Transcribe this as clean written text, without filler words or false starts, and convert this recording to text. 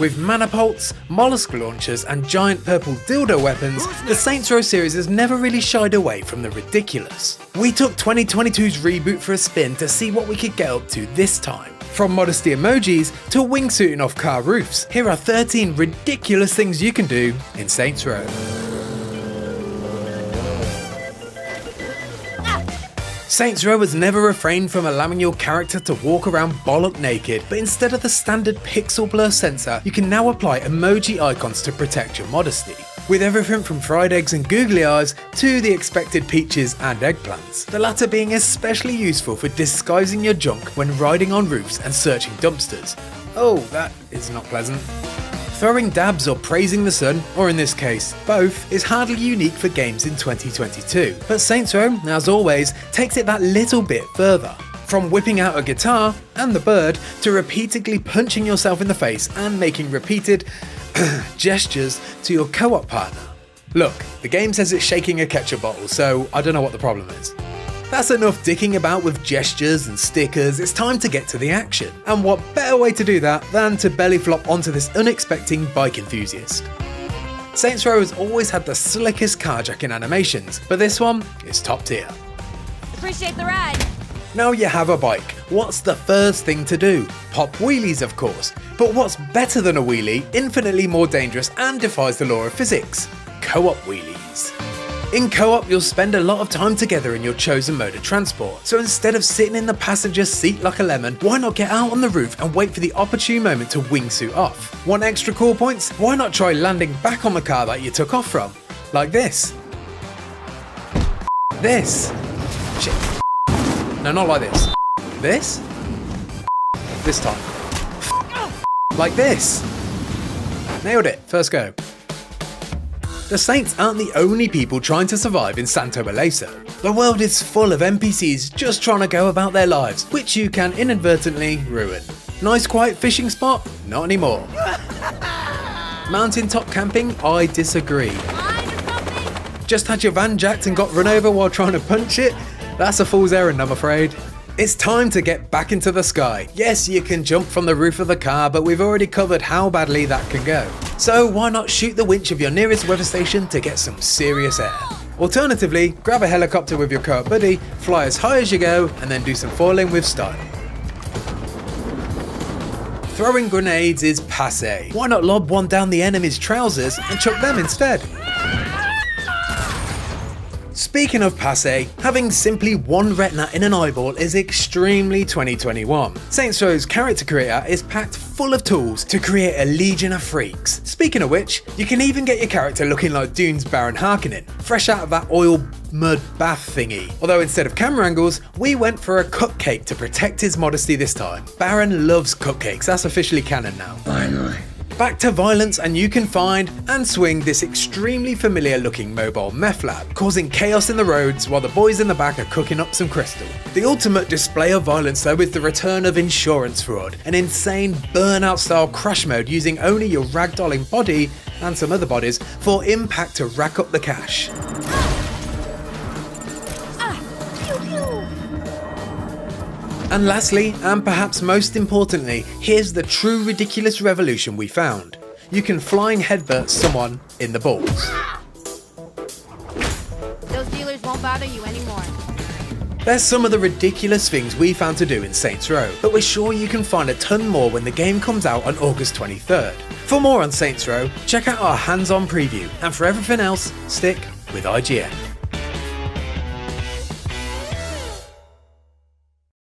With manapults, mollusk launchers and giant purple dildo weapons, the Saints Row series has never really shied away from the ridiculous. We took 2022's reboot for a spin to see what we could get up to this time. From modesty emojis to wingsuiting off car roofs, here are 13 ridiculous things you can do in Saints Row. Saints Row has never refrained from allowing your character to walk around bollock naked, but instead of the standard pixel blur sensor, you can now apply emoji icons to protect your modesty. With everything from fried eggs and googly eyes to the expected peaches and eggplants, the latter being especially useful for disguising your junk when riding on roofs and searching dumpsters. Oh, that is not pleasant. Throwing dabs or praising the sun, or in this case, both, is hardly unique for games in 2022. But Saints Row, as always, takes it that little bit further. From whipping out a guitar, and the bird, to repeatedly punching yourself in the face and making repeated gestures to your co-op partner. Look, the game says it's shaking a ketchup bottle, so I don't know what the problem is. That's enough dicking about with gestures and stickers, it's time to get to the action. And what better way to do that than to belly flop onto this unexpected bike enthusiast. Saints Row has always had the slickest carjacking animations, but this one is top tier. Appreciate the ride. Now you have a bike, what's the first thing to do? Pop wheelies, of course. But what's better than a wheelie, infinitely more dangerous and defies the law of physics? Co-op wheelies. In co-op, you'll spend a lot of time together in your chosen mode of transport, so instead of sitting in the passenger seat like a lemon, why not get out on the roof and wait for the opportune moment to wingsuit off? Want extra core points? Why not try landing back on the car that you took off from? Like this. This. Shit. No, not like this. This? This time. Like this. Nailed it, first go. The Saints aren't the only people trying to survive in Santo Ileso. The world is full of NPCs just trying to go about their lives, which you can inadvertently ruin. Nice quiet fishing spot? Not anymore. Mountaintop camping? I disagree. Just had your van jacked and got run over while trying to punch it? That's a fool's errand, I'm afraid. It's time to get back into the sky. Yes, you can jump from the roof of the car, but we've already covered how badly that can go. So why not shoot the winch of your nearest weather station to get some serious air? Alternatively, grab a helicopter with your co-op buddy, fly as high as you go, and then do some falling with style. Throwing grenades is passé. Why not lob one down the enemy's trousers and chuck them instead? Speaking of passé, having simply one retina in an eyeball is extremely 2021. Saints Row's character creator is packed full of tools to create a legion of freaks. Speaking of which, you can even get your character looking like Dune's Baron Harkonnen, fresh out of that oil mud bath thingy. Although instead of camera angles, we went for a cupcake to protect his modesty this time. Baron loves cupcakes, that's officially canon now. Finally. Back to violence, and you can find and swing this extremely familiar looking mobile meth lab, causing chaos in the roads while the boys in the back are cooking up some crystal. The ultimate display of violence though is the return of insurance fraud, an insane burnout style crash mode using only your ragdolling body and some other bodies for impact to rack up the cash. And lastly, and perhaps most importantly, here's the true ridiculous revolution we found. You can flying headbutt someone in the balls. Those dealers won't bother you anymore. There's some of the ridiculous things we found to do in Saints Row, but we're sure you can find a ton more when the game comes out on August 23rd. For more on Saints Row, check out our hands-on preview, and for everything else, stick with IGN.